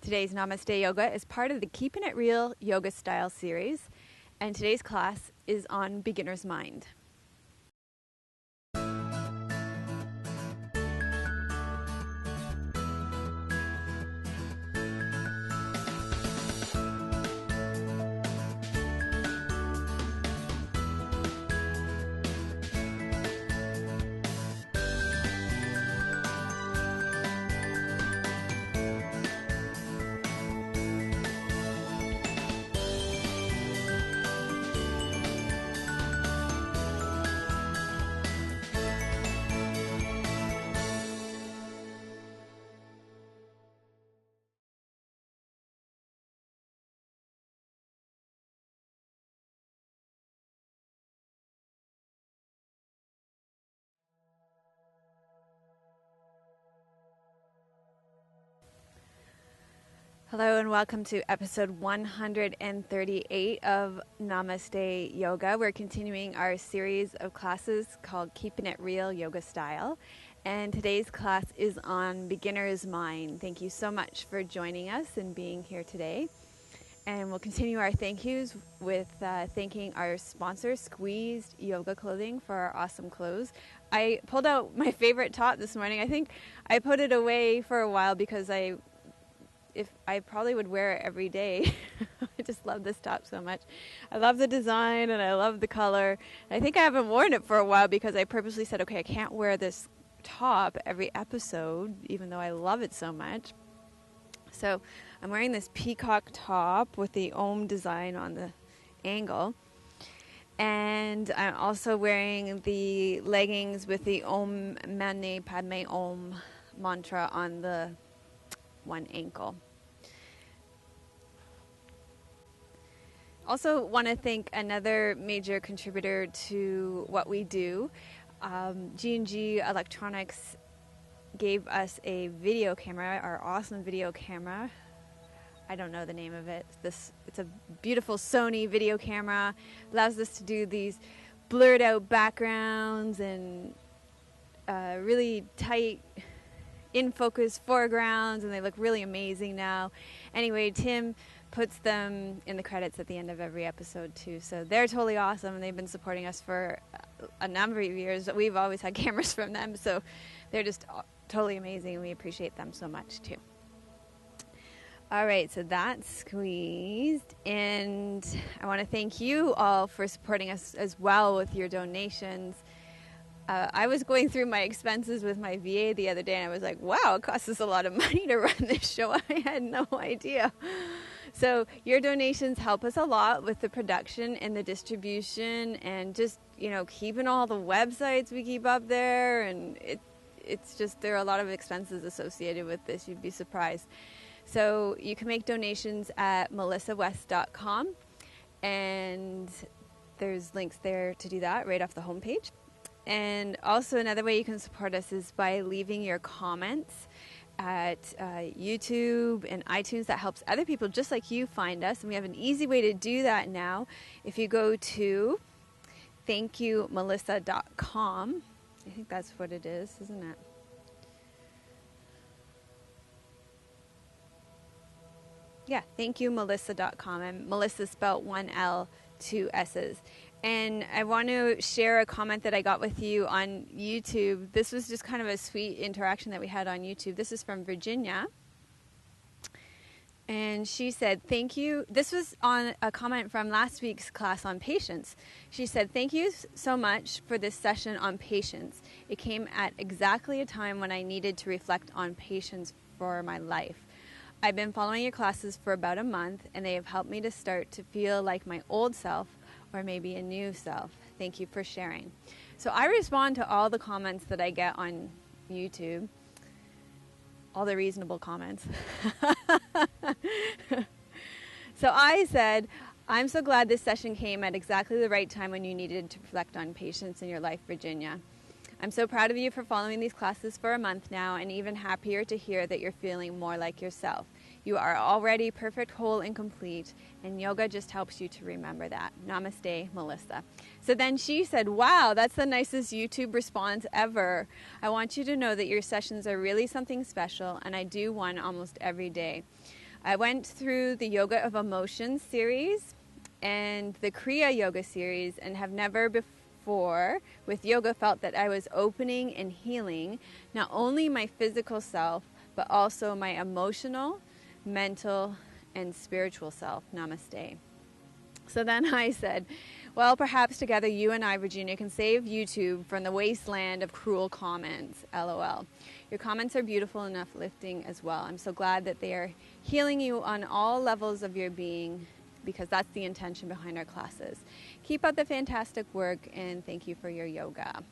Today's Namaste Yoga is part of the Keepin' It Real Yoga Style series, and today's class is on beginner's mind. Hello and welcome to episode 138 of Namaste Yoga. We're continuing our series of classes called Keepin' It Real Yoga Style. And today's class is on beginner's mind. Thank you so much for joining us and being here today. And we'll continue our thank yous with thanking our sponsor, Squeezed Yoga Clothing, for our awesome clothes. I pulled out my favorite top this morning. I think I put it away for a while because I probably would wear it every day. I just love this top so much. I love the design and I love the color. And I think I haven't worn it for a while because I purposely said, okay, I can't wear this top every episode, even though I love it so much. So I'm wearing this peacock top with the Om design on the angle. And I'm also wearing the leggings with the Om Mani Padme Om mantra on the one ankle. Also want to thank another major contributor to what we do. G&G Electronics gave us a video camera, our awesome video camera. I don't know the name of it. It's a beautiful Sony video camera. Allows us to do these blurred out backgrounds and really tight in focus foregrounds, and they look really amazing now. Anyway, Tim puts them in the credits at the end of every episode too, so they're totally awesome, and they've been supporting us for a number of years. We've always had cameras from them, so they're just totally amazing, and we appreciate them so much too. All right, so that's Squeezed, and I want to thank you all for supporting us as well with your donations. I was going through my expenses with my VA the other day, and I was like, wow, it costs us a lot of money to run this show. I had no idea. So your donations help us a lot with the production and the distribution and just, keeping all the websites we keep up there. And it's just, there are a lot of expenses associated with this. You'd be surprised. So you can make donations at melissawest.com, and there's links there to do that right off the homepage. And also another way you can support us is by leaving your comments at YouTube and iTunes. That helps other people just like you find us. And we have an easy way to do that now. If you go to thankyoumelissa.com, I think that's what it is, isn't it? Yeah, thankyoumelissa.com. And Melissa spelled one L, two S's. And I want to share a comment that I got with you on YouTube. This was just kind of a sweet interaction that we had on YouTube. This is from Virginia. And she said, thank you. This was on a comment from last week's class on patience. She said, thank you so much for this session on patience. It came at exactly a time when I needed to reflect on patience for my life. I've been following your classes for about a month, and they have helped me to start to feel like my old self, or maybe a new self. Thank you for sharing. So I respond to all the comments that I get on YouTube, all the reasonable comments. So I said, I'm so glad this session came at exactly the right time when you needed to reflect on patience in your life, Virginia. I'm so proud of you for following these classes for a month now, and even happier to hear that you're feeling more like yourself. You are already perfect, whole, and complete, and yoga just helps you to remember that. Namaste, Melissa. So then she said, wow, that's the nicest YouTube response ever. I want you to know that your sessions are really something special, and I do one almost every day. I went through the Yoga of Emotions series and the Kriya Yoga series, and have never before with yoga felt that I was opening and healing not only my physical self, but also my emotional, mental, and spiritual self. Namaste. So then I said, well, perhaps together you and I, Virginia, can save YouTube from the wasteland of cruel comments. LOL. Your comments are beautiful and uplifting as well. I'm so glad that they are healing you on all levels of your being, because that's the intention behind our classes. Keep up the fantastic work, and thank you for your yoga.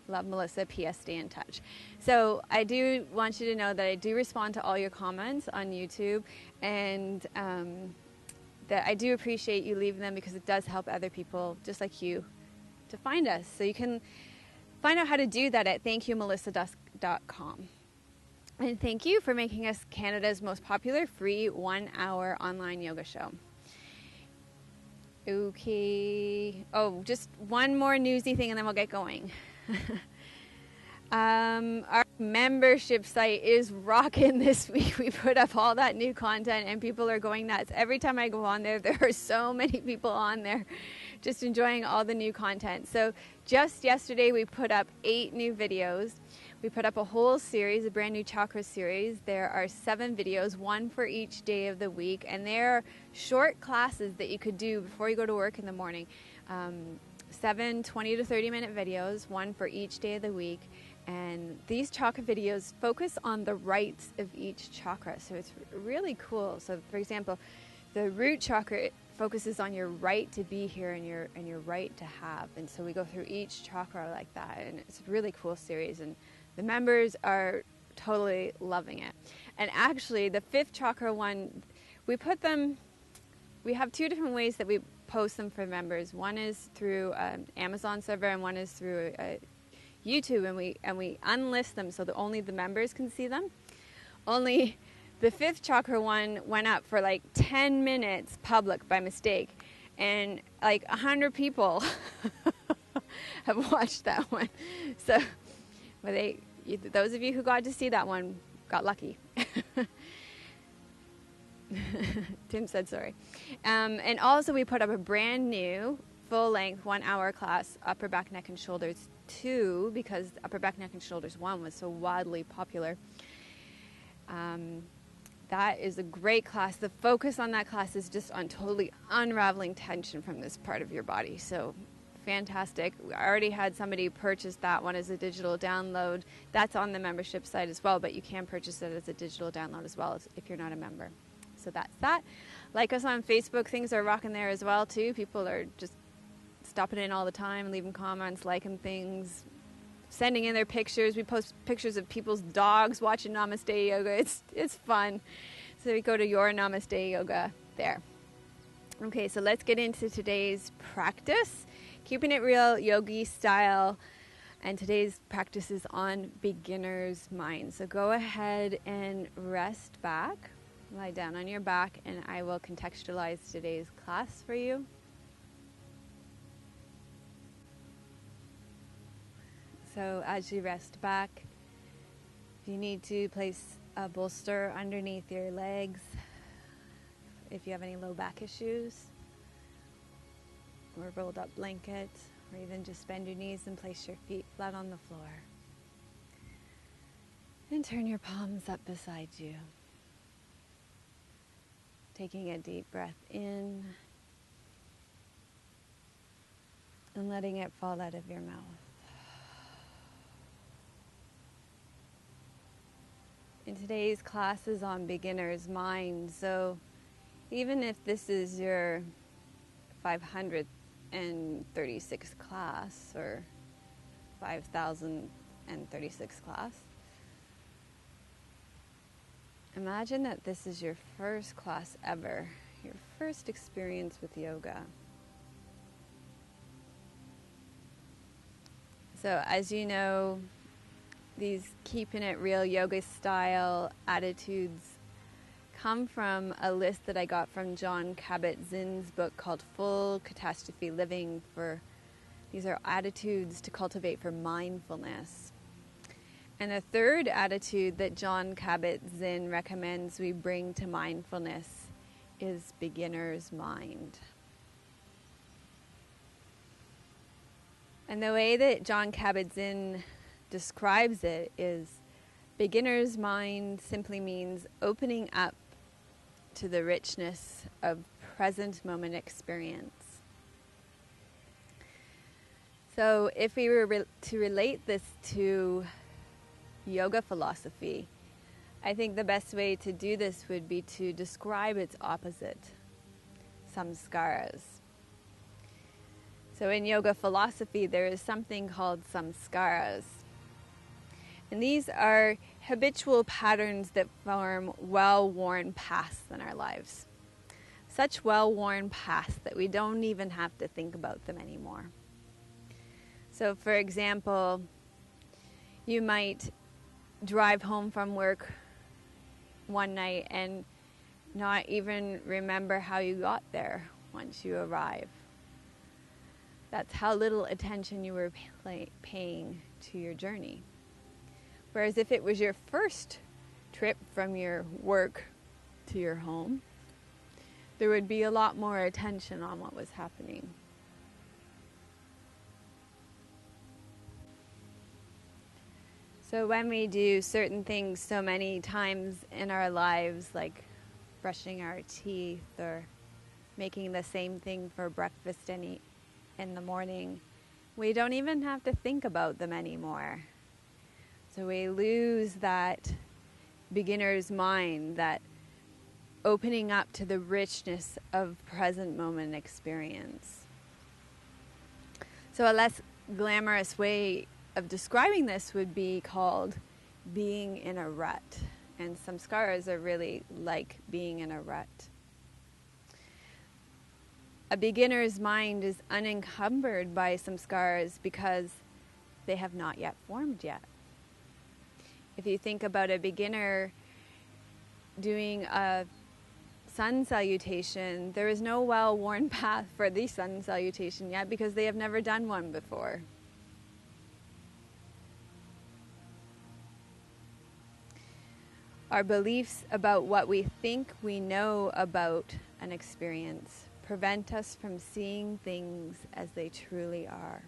Love, Melissa. P.S. Stay in touch. So I do want you to know that I do respond to all your comments on YouTube, and that I do appreciate you leaving them, because it does help other people just like you to find us. So you can find out how to do that at thankyoumelissa.com. And thank you for making us Canada's most popular free 1-hour online yoga show. Okay. Oh, just one more newsy thing and then we'll get going. Our membership site is rocking this week. We put up all that new content and people are going nuts. Every time I go on there, there are so many people on there just enjoying all the new content. So just yesterday we put up 8 new videos. We put up a whole series, a brand new chakra series. There are 7 videos, 1 for each day of the week, and they're short classes that you could do before you go to work in the morning. 7 20 to 30 minute videos, 1 for each day of the week. And these chakra videos focus on the rights of each chakra. So it's really cool. So for example, the root chakra focuses on your right to be here and your right to have. And so we go through each chakra like that. And it's a really cool series. And the members are totally loving it. And actually the 5th chakra one, we have 2 different ways that we post them for members. One is through an Amazon server and one is through YouTube, and we unlist them so that only the members can see them. Only the 5th chakra one went up for like 10 minutes public by mistake, and like 100 people have watched that one. So those of you who got to see that one got lucky. Tim said sorry. And also we put up a brand new full-length 1-hour class, Upper Back, Neck, and Shoulders 2, because Upper Back, Neck, and Shoulders 1 was so wildly popular. That is a great class. The focus on that class is just on totally unraveling tension from this part of your body. So fantastic. We already had somebody purchase that one as a digital download. That's on the membership site as well, but you can purchase it as a digital download as well if you're not a member. So that's that. Like us on Facebook. Things are rocking there as well too. People are just stopping in all the time, leaving comments, liking things, sending in their pictures. We post pictures of people's dogs watching Namaste Yoga. It's fun. So we go to your Namaste Yoga there. Okay, so let's get into today's practice. Keeping it real, yogi style. And today's practice is on beginner's mind. So go ahead and rest back. Lie down on your back and I will contextualize today's class for you. So as you rest back, if you need to, place a bolster underneath your legs if you have any low back issues, or a rolled up blanket, or even just bend your knees and place your feet flat on the floor. And turn your palms up beside you. Taking a deep breath in and letting it fall out of your mouth. And today's class is on beginner's mind, so even if this is your 536th class or 5036th class, imagine that this is your first class ever, your first experience with yoga. So as you know, these keeping it real yoga style attitudes come from a list that I got from Jon Kabbit Zin's book called Full Catastrophe Living. These are attitudes to cultivate for mindfulness. And a third attitude that Jon Kabbit Zin recommends we bring to mindfulness is beginner's mind. And the way that Jon Kabbit Zin describes it is beginner's mind simply means opening up to the richness of present moment experience. So if we were to relate this to yoga philosophy, I think the best way to do this would be to describe its opposite, samskaras. So in yoga philosophy, there is something called samskaras. And these are habitual patterns that form well-worn paths in our lives. Such well-worn paths that we don't even have to think about them anymore. So for example, you might drive home from work one night and not even remember how you got there once you arrive. That's how little attention you were paying to your journey. Whereas if it was your first trip from your work to your home, there would be a lot more attention on what was happening. So when we do certain things so many times in our lives, like brushing our teeth or making the same thing for breakfast in the morning, we don't even have to think about them anymore. So we lose that beginner's mind, that opening up to the richness of present moment experience. So a less glamorous way of describing this would be called being in a rut. And samskaras are really like being in a rut. A beginner's mind is unencumbered by samskaras because they have not yet formed yet. If you think about a beginner doing a sun salutation, there is no well-worn path for the sun salutation yet because they have never done one before. Our beliefs about what we think we know about an experience prevent us from seeing things as they truly are.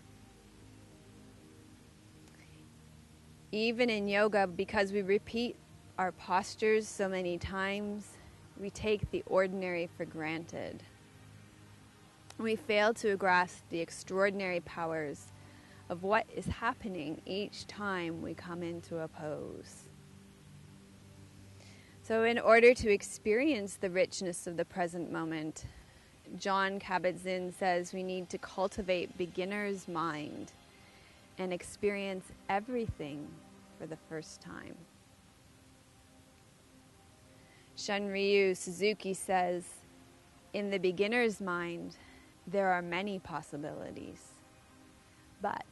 Even in yoga, because we repeat our postures so many times, we take the ordinary for granted. We fail to grasp the extraordinary powers of what is happening each time we come into a pose. So in order to experience the richness of the present moment, Jon Kabbit Zin says we need to cultivate beginner's mind and experience everything for the first time. Shunryu Suzuki says, in the beginner's mind, there are many possibilities, but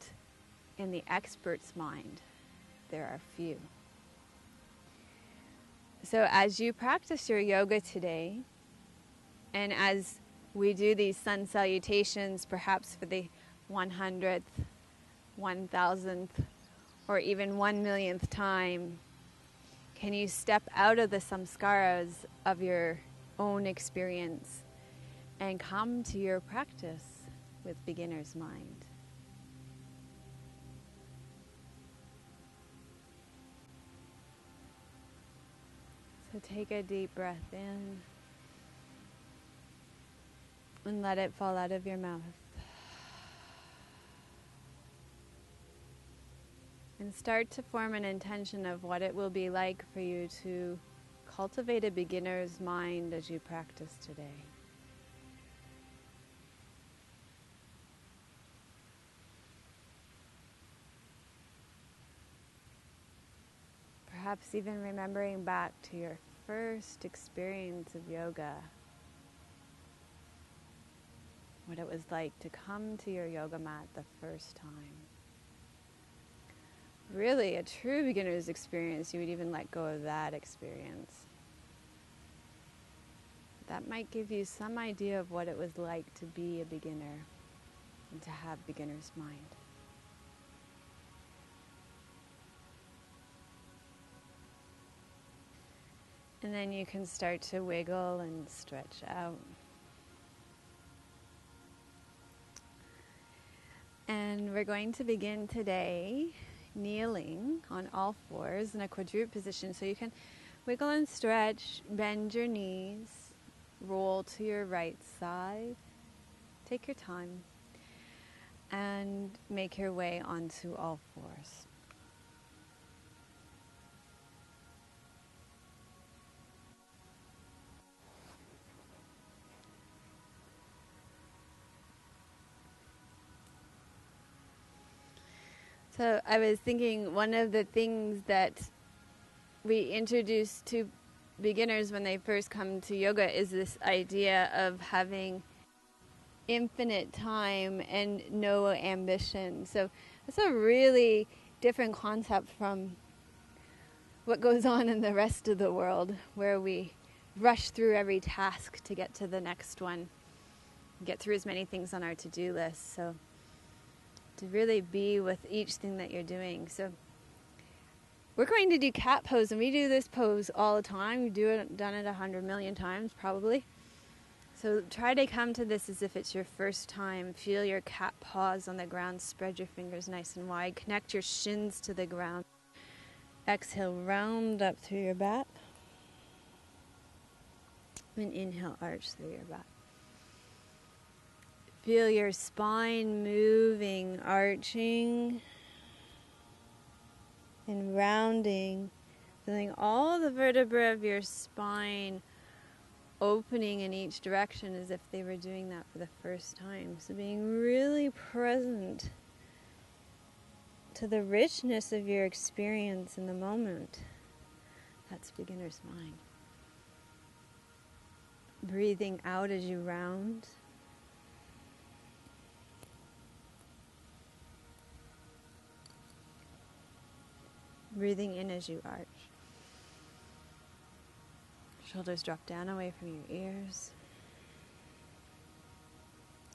in the expert's mind, there are few. So as you practice your yoga today, and as we do these sun salutations, perhaps for the 100th, 1000th, or even 1,000,000th time, can you step out of the samskaras of your own experience and come to your practice with beginner's mind? So take a deep breath in and let it fall out of your mouth. And start to form an intention of what it will be like for you to cultivate a beginner's mind as you practice today. Perhaps even remembering back to your first experience of yoga, what it was like to come to your yoga mat the first time. Really, a true beginner's experience, you would even let go of that experience. That might give you some idea of what it was like to be a beginner and to have beginner's mind. And then you can start to wiggle and stretch out. And we're going to begin today kneeling on all fours in a quadruped position. So you can wiggle and stretch, bend your knees, roll to your right side. Take your time and make your way onto all fours. So I was thinking one of the things that we introduce to beginners when they first come to yoga is this idea of having infinite time and no ambition. So it's a really different concept from what goes on in the rest of the world, where we rush through every task to get to the next one, get through as many things on our to-do list. So to really be with each thing that you're doing. So we're going to do cat pose, and we do this pose all the time. We've done it 100 million times probably. So try to come to this as if it's your first time. Feel your cat paws on the ground. Spread your fingers nice and wide. Connect your shins to the ground. Exhale, round up through your back. And inhale, arch through your back. Feel your spine moving, arching and rounding. Feeling all the vertebrae of your spine opening in each direction as if they were doing that for the first time. So being really present to the richness of your experience in the moment. That's beginner's mind. Breathing out as you round. Breathing in as you arch. Shoulders drop down away from your ears.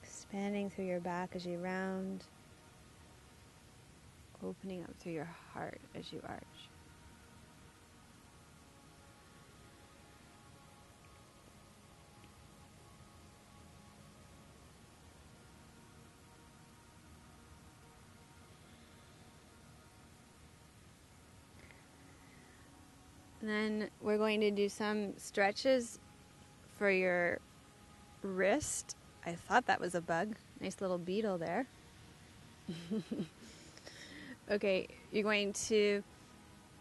Expanding through your back as you round. Opening up through your heart as you arch. And then we're going to do some stretches for your wrist. I thought that was a bug. Nice little beetle there. Okay, you're going to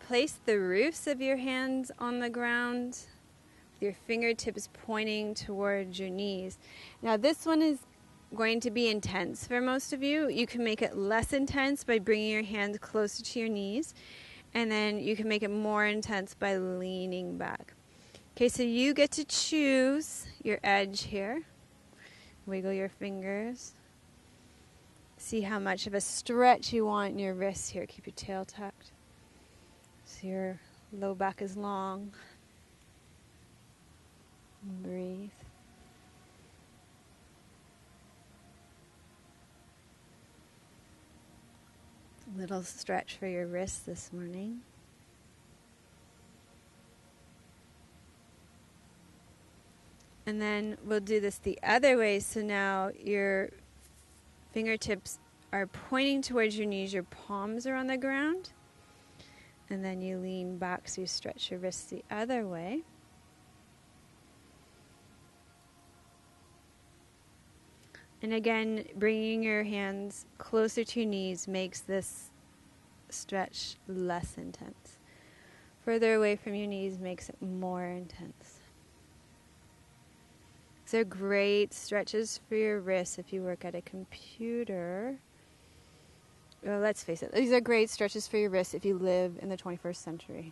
place the roofs of your hands on the ground, with your fingertips pointing towards your knees. Now this one is going to be intense for most of you. You can make it less intense by bringing your hands closer to your knees. And then you can make it more intense by leaning back. Okay, so you get to choose your edge here. Wiggle your fingers. See how much of a stretch you want in your wrists here. Keep your tail tucked. So your low back is long. Breathe. Little stretch for your wrists this morning. And then we'll do this the other way. So now your fingertips are pointing towards your knees. Your palms are on the ground. And then you lean back so you stretch your wrists the other way. And again, bringing your hands closer to your knees makes this stretch less intense. Further away from your knees makes it more intense. These are great stretches for your wrists if you work at a computer. Well, let's face it, these are great stretches for your wrists if you live in the 21st century.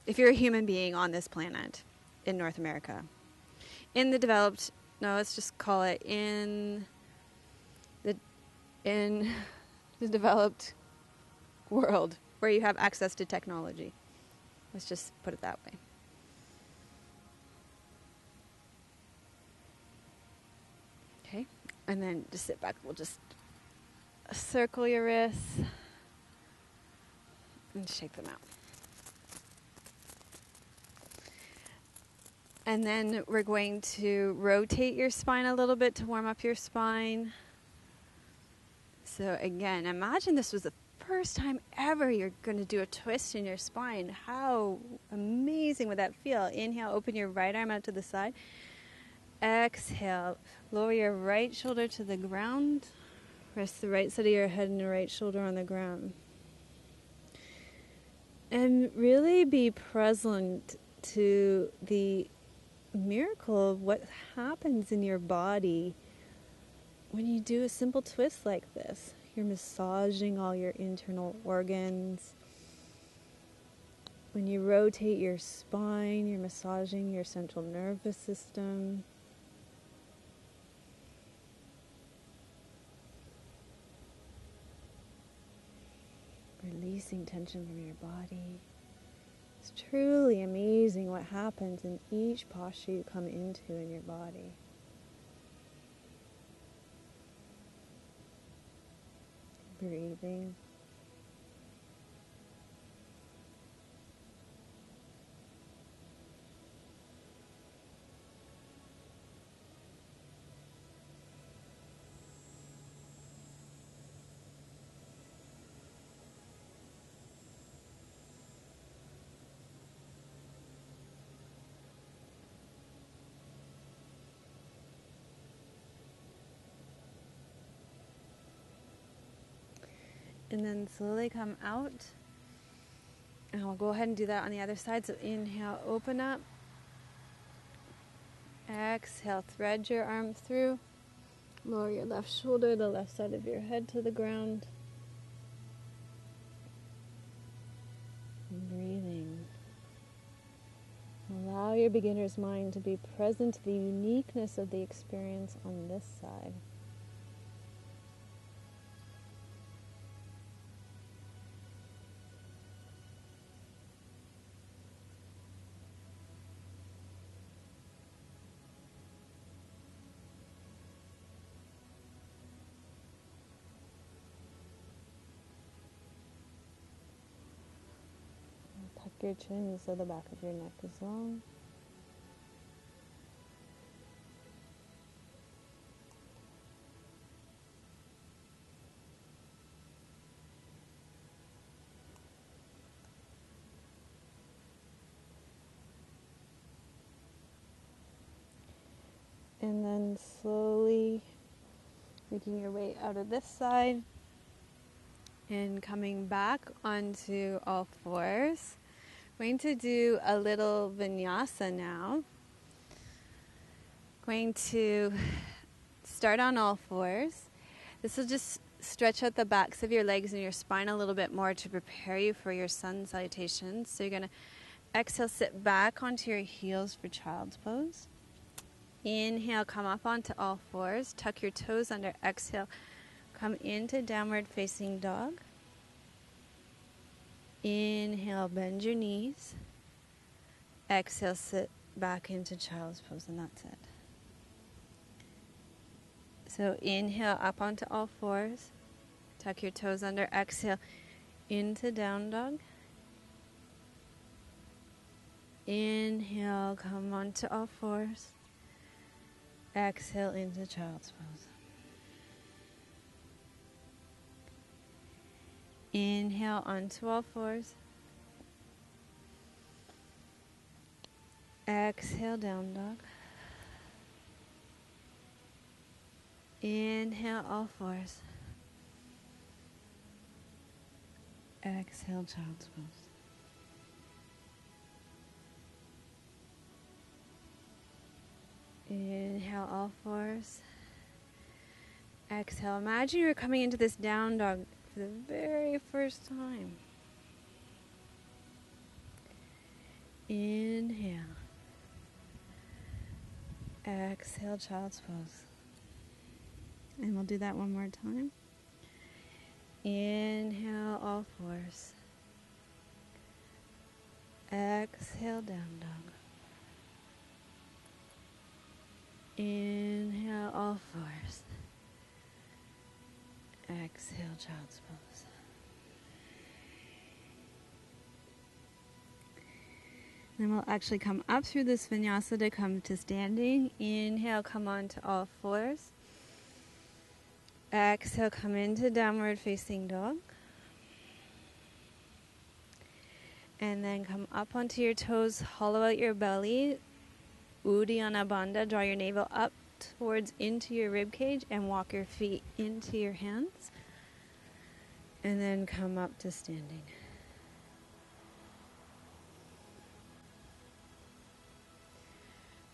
If you're a human being on this planet in North America. In the developed, no, let's just call it in the developed world where you have access to technology. Let's just put it that way. Okay, and then just sit back. We'll just circle your wrists and shake them out. And then we're going to rotate your spine a little bit to warm up your spine. So again, imagine this was the first time ever you're going to do a twist in your spine. How amazing would that feel? Inhale, open your right arm out to the side. Exhale, lower your right shoulder to the ground. Rest the right side of your head and the right shoulder on the ground. And really be present to the miracle of what happens in your body when you do a simple twist like this. You're massaging all your internal organs. When you rotate your spine, you're massaging your central nervous system. Releasing tension from your body. It's truly amazing what happens in each posture you come into in your body. Breathing. And then slowly come out. And we'll go ahead and do that on the other side. So inhale, open up. Exhale, thread your arm through. Lower your left shoulder, the left side of your head to the ground. And breathing. Allow your beginner's mind to be present to the uniqueness of the experience on this side. Tuck your chin so the back of your neck is long. And then slowly making your way out of this side and coming back onto all fours. Going to do a little vinyasa now. Going to start on all fours. This will just stretch out the backs of your legs and your spine a little bit more to prepare you for your sun salutations. So you're going to exhale, sit back onto your heels for child's pose. Inhale, come up onto all fours. Tuck your toes under. Exhale, come into downward facing dog. Inhale, bend your knees. Exhale, sit back into child's pose, and that's it. So inhale, up onto all fours. Tuck your toes under. Exhale, into down dog. Inhale, come onto all fours. Exhale into child's pose. Inhale onto all fours. Exhale, down dog. Inhale, all fours. Exhale, child's pose. Inhale, all fours. Exhale. Imagine you're coming into this down dog for the very first time. Inhale. Exhale, child's pose. And we'll do that one more time. Inhale, all fours. Exhale, down dog. Inhale, all fours. Exhale, child's pose. Then we'll actually come up through this vinyasa to come to standing. Inhale, come onto all fours. Exhale, come into downward facing dog. And then come up onto your toes, hollow out your belly. Uddiyana Bandha, draw your navel up towards into your rib cage and walk your feet into your hands. And then come up to standing.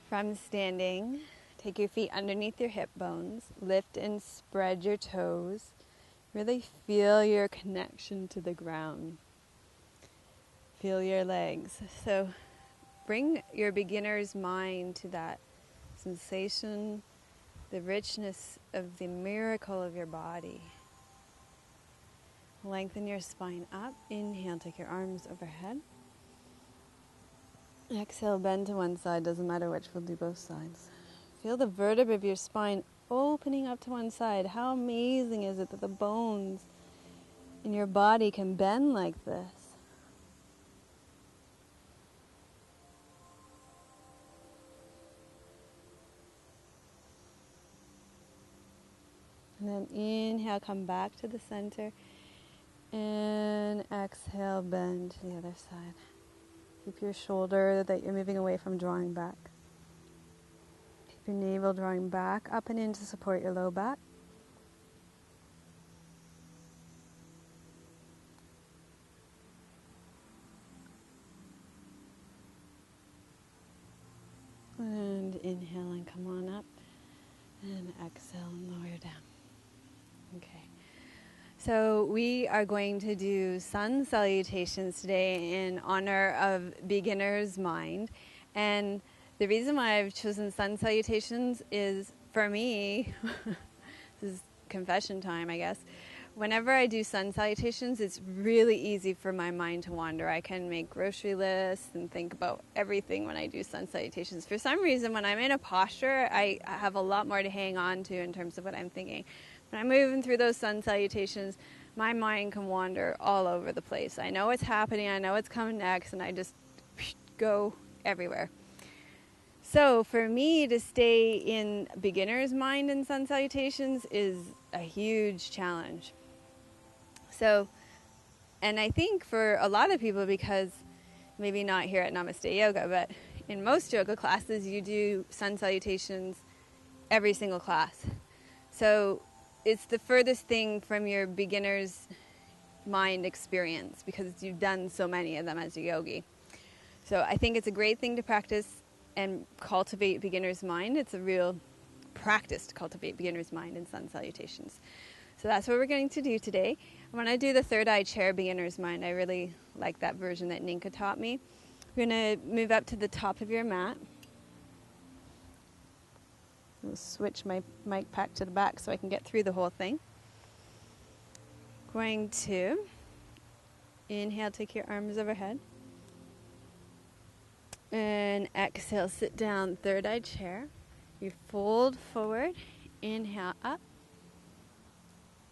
From standing, take your feet underneath your hip bones, lift and spread your toes. Really feel your connection to the ground. Feel your legs. So bring your beginner's mind to that sensation, the richness of the miracle of your body. Lengthen your spine up. Inhale, take your arms overhead. Exhale, bend to one side, doesn't matter which, we'll do both sides. Feel the vertebra of your spine opening up to one side. How amazing is it that the bones in your body can bend like this? And then inhale, come back to the center. And exhale, bend to the other side. Keep your shoulder that you're moving away from drawing back. Keep your navel drawing back, up and in to support your low back. And inhale and come on up. And exhale and lower down. Okay. So we are going to do sun salutations today in honor of beginner's mind. And the reason why I've chosen sun salutations is, for me, this is confession time, I guess. Whenever I do sun salutations, it's really easy for my mind to wander. I can make grocery lists and think about everything when I do sun salutations. For some reason, when I'm in a posture, I have a lot more to hang on to in terms of what I'm thinking. When I'm moving through those sun salutations, my mind can wander all over the place. I know what's happening, I know what's coming next, and I just go everywhere. So for me to stay in beginner's mind in sun salutations is a huge challenge. So, and I think for a lot of people, because maybe not here at Namaste Yoga, but in most yoga classes, you do sun salutations every single class. So it's the furthest thing from your beginner's mind experience because you've done so many of them as a yogi. So I think it's a great thing to practice and cultivate beginner's mind. It's a real practice to cultivate beginner's mind in sun salutations. So that's what we're going to do today. When I do the third eye chair beginner's mind, I really like that version that Ninka taught me. We're going to move up to the top of your mat. I'll switch my mic pack to the back so I can get through the whole thing. Going to inhale, take your arms overhead. And exhale, sit down, third eye chair. You fold forward, inhale up.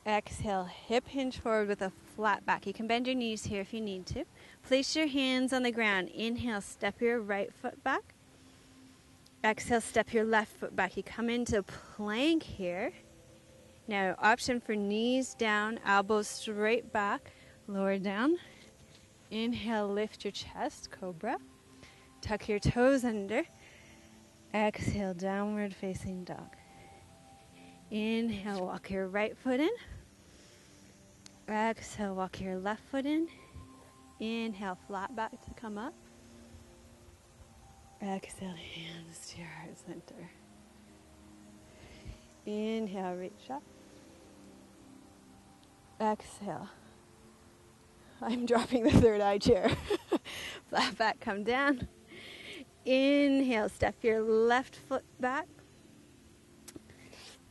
Exhale, hip hinge forward with a flat back. You can bend your knees here if you need to. Place your hands on the ground. Inhale, step your right foot back. Exhale, step your left foot back. You come into plank here. Now, option for knees down, elbows straight back, lower down. Inhale, lift your chest, cobra. Tuck your toes under. Exhale, downward facing dog. Inhale, walk your right foot in. Exhale, walk your left foot in. Inhale, flat back to come up. Exhale, hands to your heart center. Inhale, reach up. Exhale. I'm dropping the third eye chair. Flat back, come down. Inhale, step your left foot back.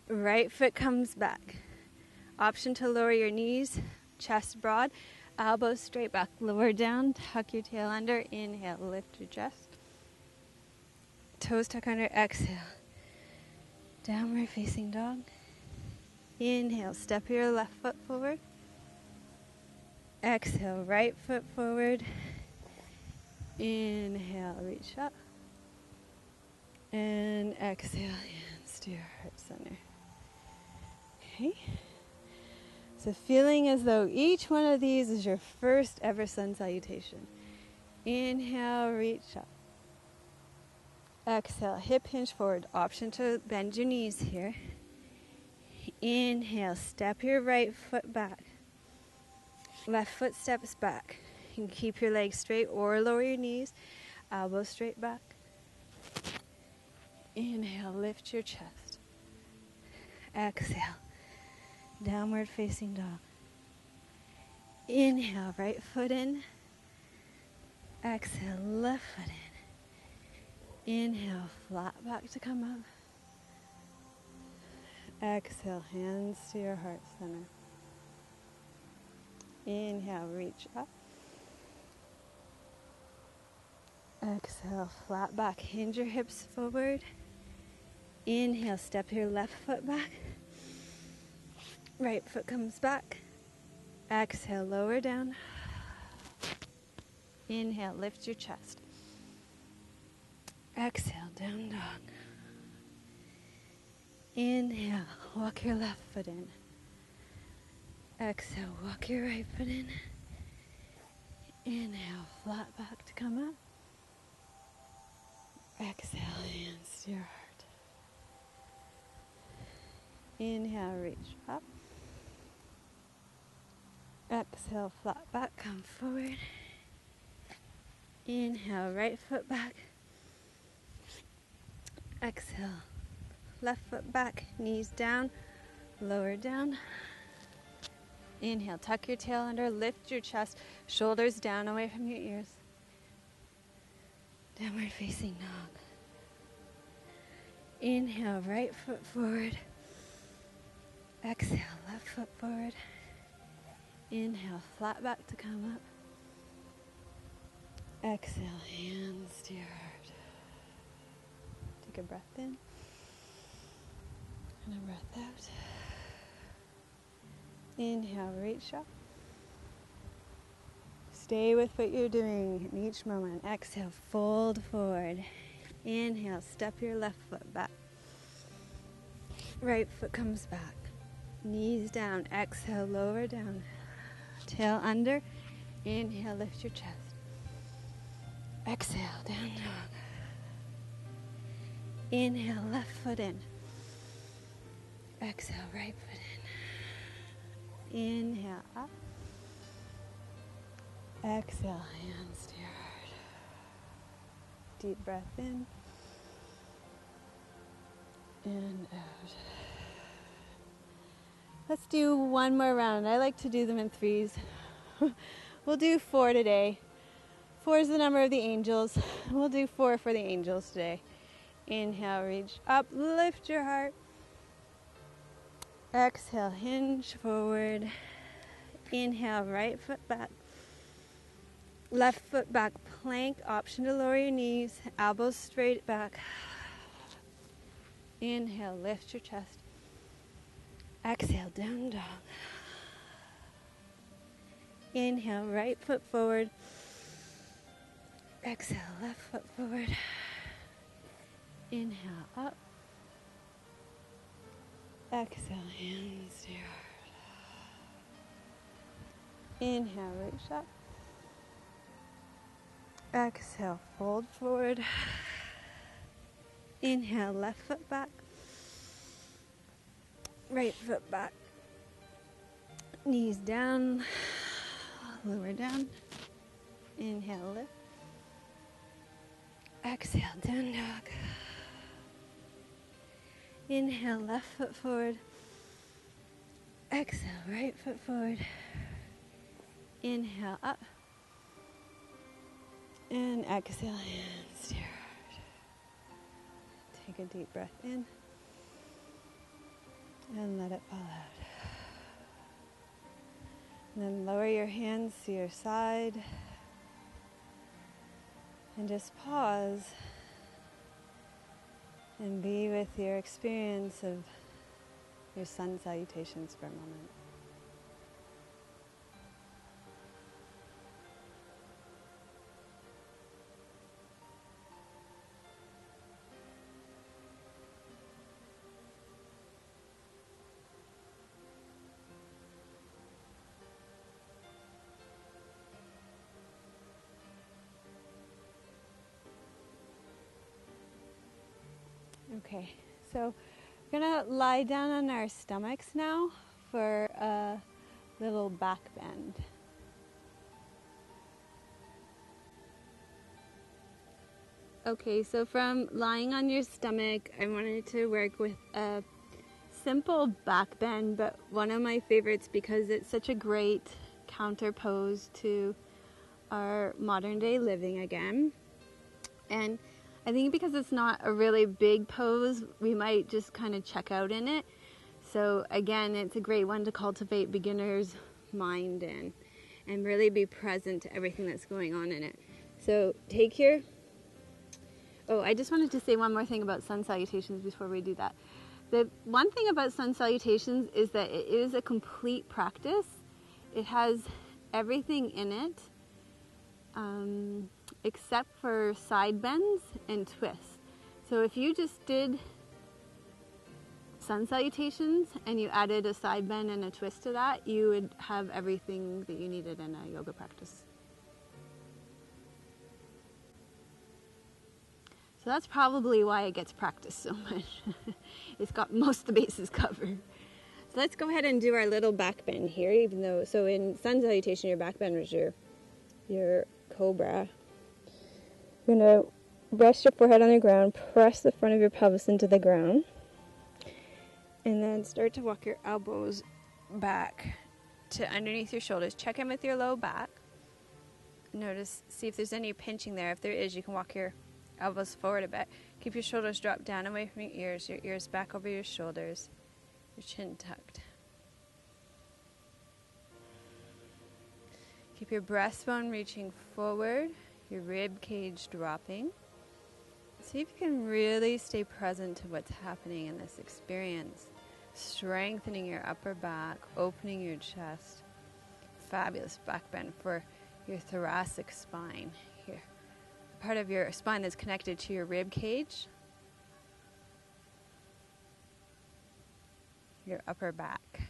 Right foot comes back. Option to lower your knees, chest broad, elbows straight back, lower down, tuck your tail under. Inhale, lift your chest. Toes tuck under, exhale. Downward facing dog. Inhale, step your left foot forward. Exhale, right foot forward. Inhale, reach up. And exhale, hands to your heart center. Okay. So feeling as though each one of these is your first ever sun salutation. Inhale, reach up. Exhale, hip hinge forward. Option to bend your knees here. Inhale, step your right foot back. Left foot steps back. You can keep your legs straight or lower your knees. Elbows straight back. Inhale, lift your chest. Exhale, downward facing dog. Inhale, right foot in. Exhale, left foot in. Inhale, flat back to come up. Exhale, hands to your heart center. Inhale, reach up. Exhale, flat back, hinge your hips forward. Inhale, step your left foot back. Right foot comes back. Exhale, lower down. Inhale, lift your chest. Exhale, down dog. Inhale, walk your left foot in. Exhale, walk your right foot in. Inhale, flat back to come up. Exhale, hands to your heart. Inhale, reach up. Exhale, flat back, come forward. Inhale, right foot back. Exhale, left foot back, knees down, lower down. Inhale, tuck your tail under, lift your chest, shoulders down away from your ears. Downward facing dog. Inhale, right foot forward. Exhale, left foot forward. Inhale, flat back to come up. Exhale, hands to your heart. Take a breath in and a breath out. Inhale, reach up. Stay with what you're doing in each moment. Exhale, fold forward. Inhale, step your left foot back. Right foot comes back. Knees down. Exhale, lower down. Tail under. Inhale, lift your chest. Exhale, down dog. Inhale, left foot in. Exhale, right foot in. Inhale, up. Exhale, hands to your heart. Deep breath in and out. Let's do one more round. I like to do them in threes. We'll do 4 today. 4 is the number of the angels. We'll do 4 for the angels today. Inhale, reach up, lift your heart. Exhale, hinge forward. Inhale, right foot back. Left foot back, plank, option to lower your knees, elbows straight back. Inhale, lift your chest. Exhale, down dog. Inhale, right foot forward. Exhale, left foot forward. Inhale, up. Exhale, hands to your heart. Inhale, reach up. Exhale, fold forward. Inhale, left foot back. Right foot back. Knees down, lower down. Inhale, lift. Exhale, down dog. Inhale, left foot forward. Exhale, right foot forward. Inhale, up. And exhale, hands to your heart. Take a deep breath in. And let it fall out. And then lower your hands to your side. And just pause. And be with your experience of your sun salutations for a moment. Okay, so we're gonna lie down on our stomachs now for a little back bend. Okay, so from lying on your stomach, I wanted to work with a simple back bend, but one of my favorites because it's such a great counter pose to our modern day living again. And I think because it's not a really big pose, we might just kind of check out in it. So again, it's a great one to cultivate beginner's mind in and really be present to everything that's going on in it. So take your... Oh, I just wanted to say one more thing about sun salutations before we do that. The one thing about sun salutations is that it is a complete practice. It has everything in it, except for side bends and twists. So if you just did sun salutations and you added a side bend and a twist to that, you would have everything that you needed in a yoga practice. So that's probably why it gets practiced so much. It's got most of the bases covered. So let's go ahead and do our little back bend here, even though, so in sun salutation, your back bend was your cobra. You're gonna rest your forehead on the ground, press the front of your pelvis into the ground, and then start to walk your elbows back to underneath your shoulders. Check in with your low back. Notice, see if there's any pinching there. If there is, you can walk your elbows forward a bit. Keep your shoulders dropped down away from your ears back over your shoulders, your chin tucked. Keep your breastbone reaching forward, your rib cage dropping. See if you can really stay present to what's happening in this experience. Strengthening your upper back, opening your chest. Fabulous back bend for your thoracic spine here. Part of your spine that's connected to your rib cage, your upper back.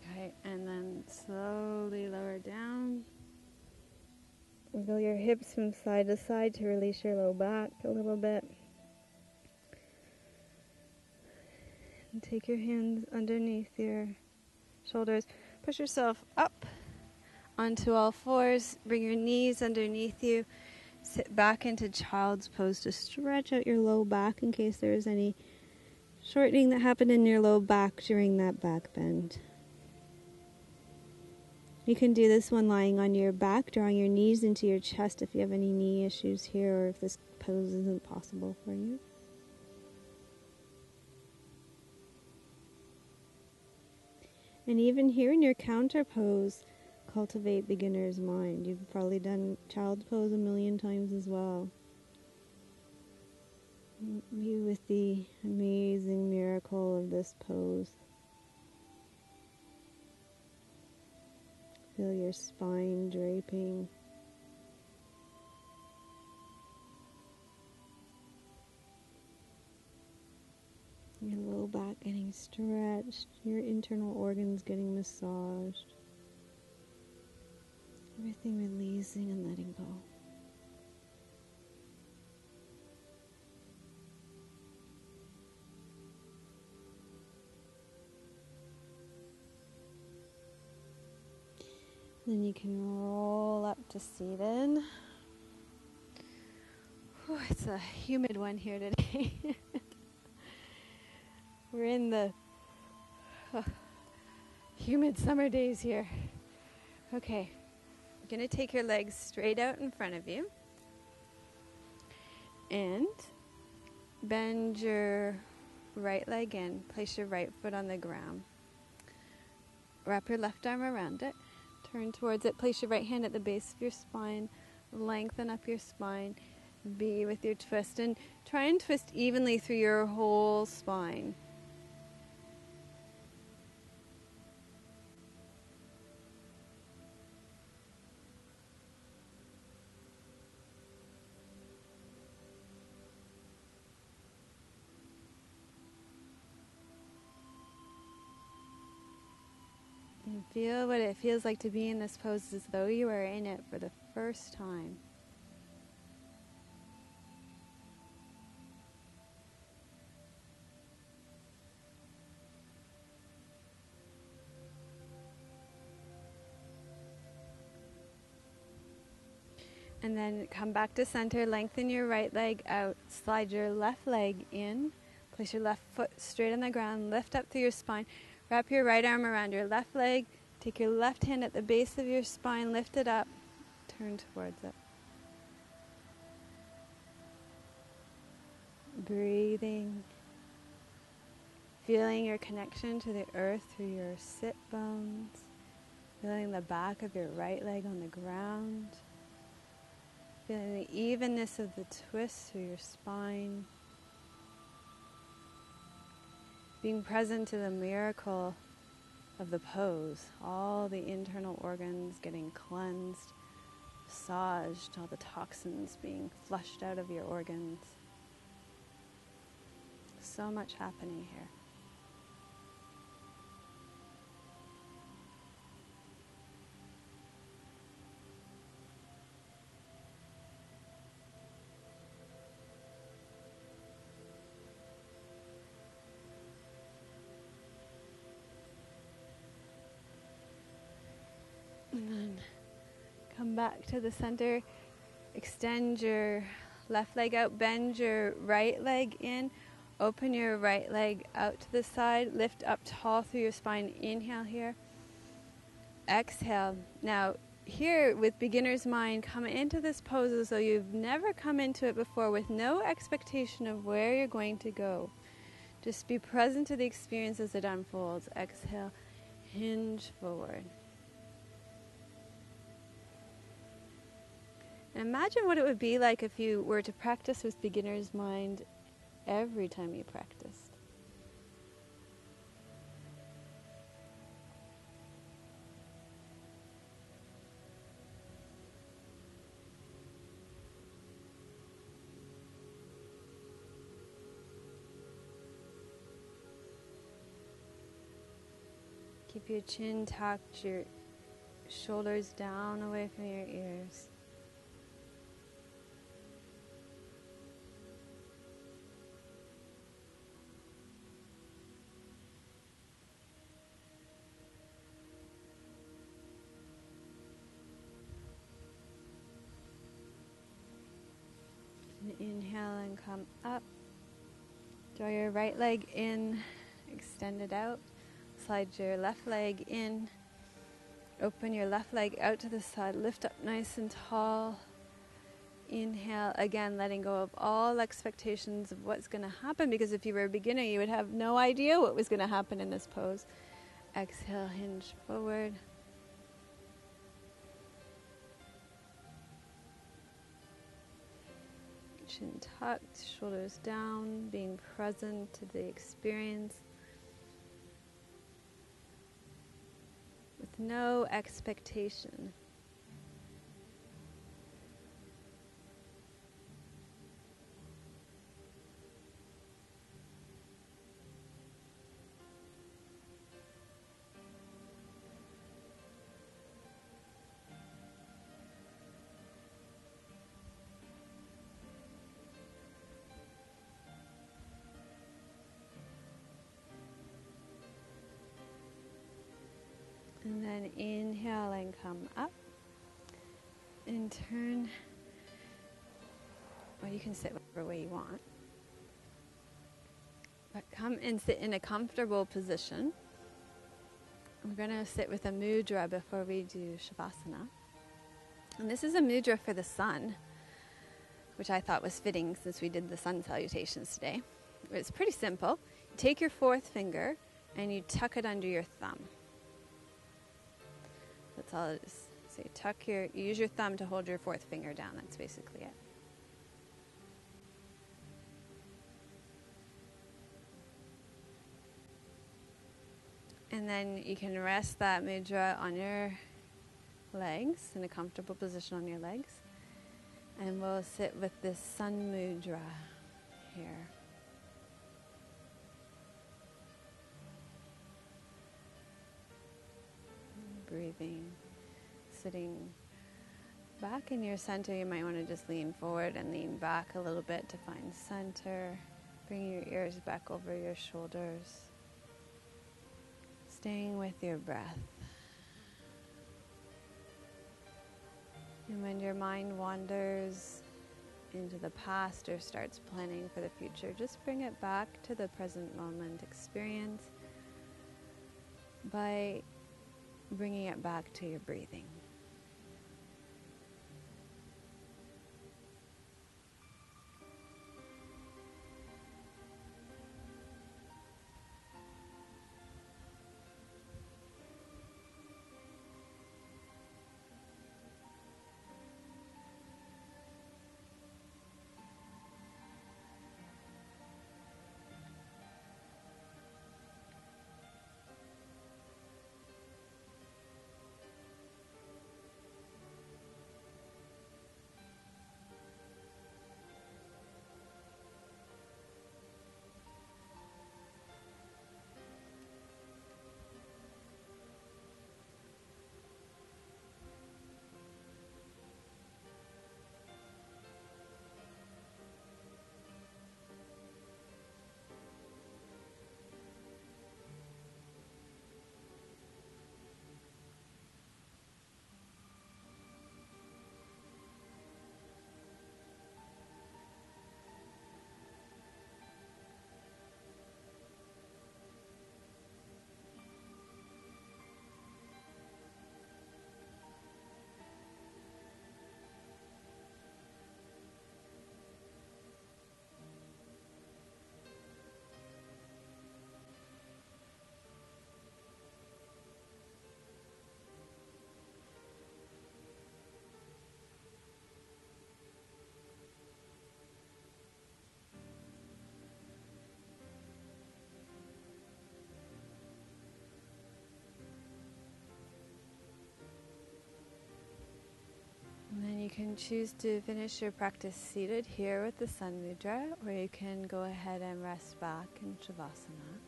Okay, and then slowly lower down. Wiggle your hips from side to side to release your low back a little bit. And take your hands underneath your shoulders. Push yourself up onto all fours. Bring your knees underneath you. Sit back into child's pose to stretch out your low back in case there is any shortening that happened in your low back during that back bend. You can do this one lying on your back, drawing your knees into your chest if you have any knee issues here or if this pose isn't possible for you. And even here in your counter pose, cultivate beginner's mind. You've probably done child's pose a million times as well. Be with the amazing miracle of this pose. Feel your spine draping. Your low back getting stretched, your internal organs getting massaged. Everything releasing and letting go. Then you can roll up to seated. Whew, it's a humid one here today. We're in the humid summer days here. Okay, you're going to take your legs straight out in front of you. And bend your right leg in. Place your right foot on the ground. Wrap your left arm around it. Turn towards it. Place your right hand at the base of your spine. Lengthen up your spine. Be with your twist. And try and twist evenly through your whole spine. And feel what it feels like to be in this pose as though you are in it for the first time. And then come back to center, lengthen your right leg out, slide your left leg in, place your left foot straight on the ground, lift up through your spine, wrap your right arm around your left leg, take your left hand at the base of your spine, lift it up, turn towards it. Breathing, feeling your connection to the earth through your sit bones, feeling the back of your right leg on the ground. Feeling the evenness of the twist through your spine. Being present to the miracle of the pose. All the internal organs getting cleansed, massaged, all the toxins being flushed out of your organs. So much happening here. And then come back to the center, extend your left leg out, bend your right leg in, open your right leg out to the side, lift up tall through your spine, inhale here, exhale. Now here with beginner's mind, come into this pose as though you've never come into it before with no expectation of where you're going to go. Just be present to the experience as it unfolds. Exhale, hinge forward. And imagine what it would be like if you were to practice with beginner's mind every time you practiced. Keep your chin tucked, your shoulders down away from your ears. And inhale and come up. Draw your right leg in, extend it out. Slide your left leg in. Open your left leg out to the side. Lift up nice and tall. Inhale, again, letting go of all expectations of what's going to happen, because if you were a beginner, you would have no idea what was going to happen in this pose. Exhale, hinge forward. Chin tucked, shoulders down, being present to the experience with no expectation. And then inhale and come up and turn, or you can sit whatever way you want. But come and sit in a comfortable position. We're going to sit with a mudra before we do Shavasana. And this is a mudra for the sun, which I thought was fitting since we did the sun salutations today. It's pretty simple. You take your fourth finger and you tuck it under your thumb. That's all it is. So you use your thumb to hold your fourth finger down. That's basically it. And then you can rest that mudra on your legs, in a comfortable position on your legs. And we'll sit with this sun mudra here. breathing. Sitting back in your center, you might want to just lean forward and lean back a little bit to find center. Bring your ears back over your shoulders. Staying with your breath. And when your mind wanders into the past or starts planning for the future, just bring it back to the present moment experience by bringing it back to your breathing. And then you can choose to finish your practice seated here with the Sun Mudra, or you can go ahead and rest back in Shavasana.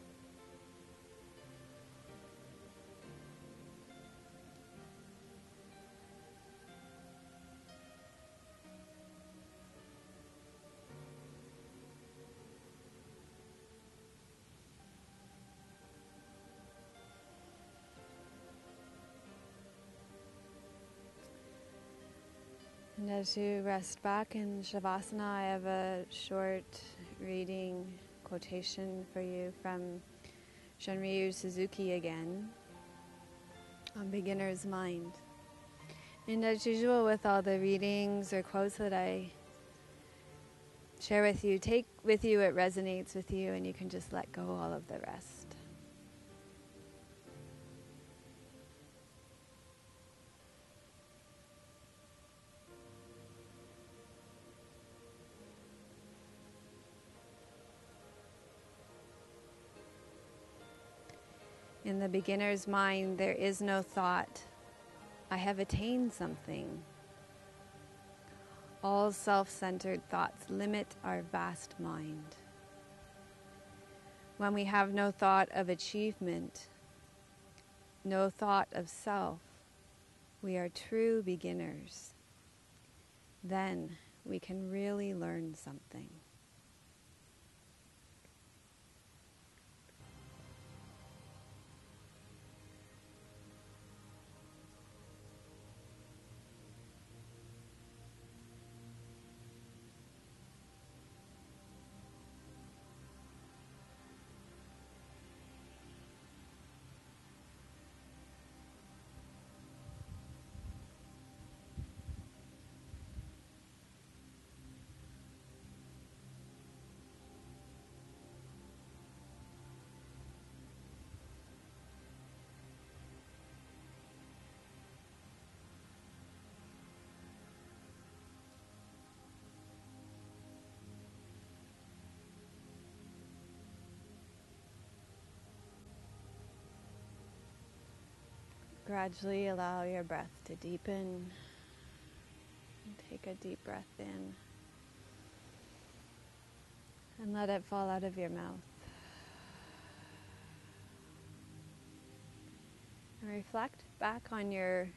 And as you rest back in Shavasana, I have a short reading quotation for you from Shunryu Suzuki again, on Beginner's Mind. And as usual with all the readings or quotes that I share with you, take with you what resonates with you, and you can just let go all of the rest. In the beginner's mind, there is no thought, I have attained something. All self-centered thoughts limit our vast mind. When we have no thought of achievement, no thought of self, we are true beginners. Then we can really learn something. Gradually allow your breath to deepen. Take a deep breath in and let it fall out of your mouth. And reflect back on your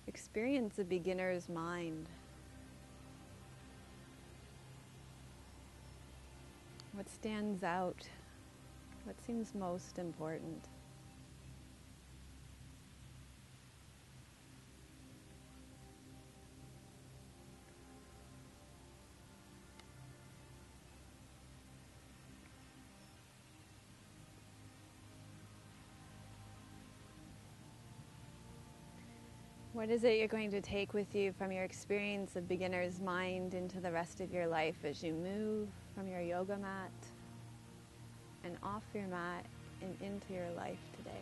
experience of beginner's mind. What stands out? What seems most important? What is it you're going to take with you from your experience of beginner's mind into the rest of your life as you move from your yoga mat and off your mat and into your life today?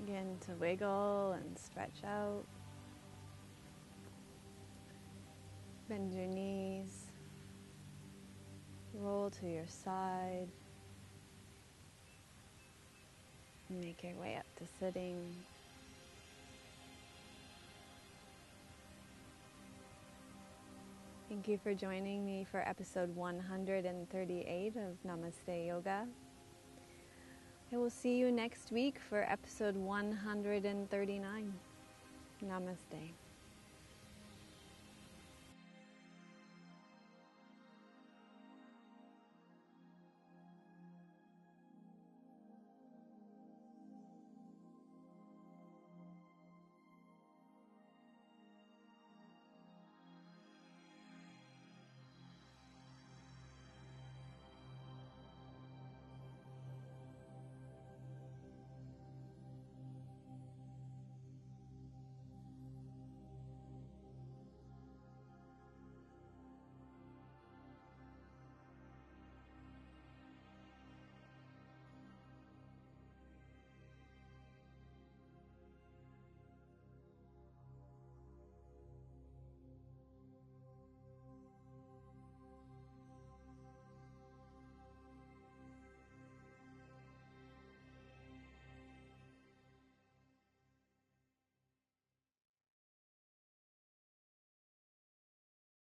Begin to wiggle and stretch out. Bend your knees. Roll to your side. Make your way up to sitting. Thank you for joining me for episode 138 of Namaste Yoga. I will see you next week for episode 139. Namaste.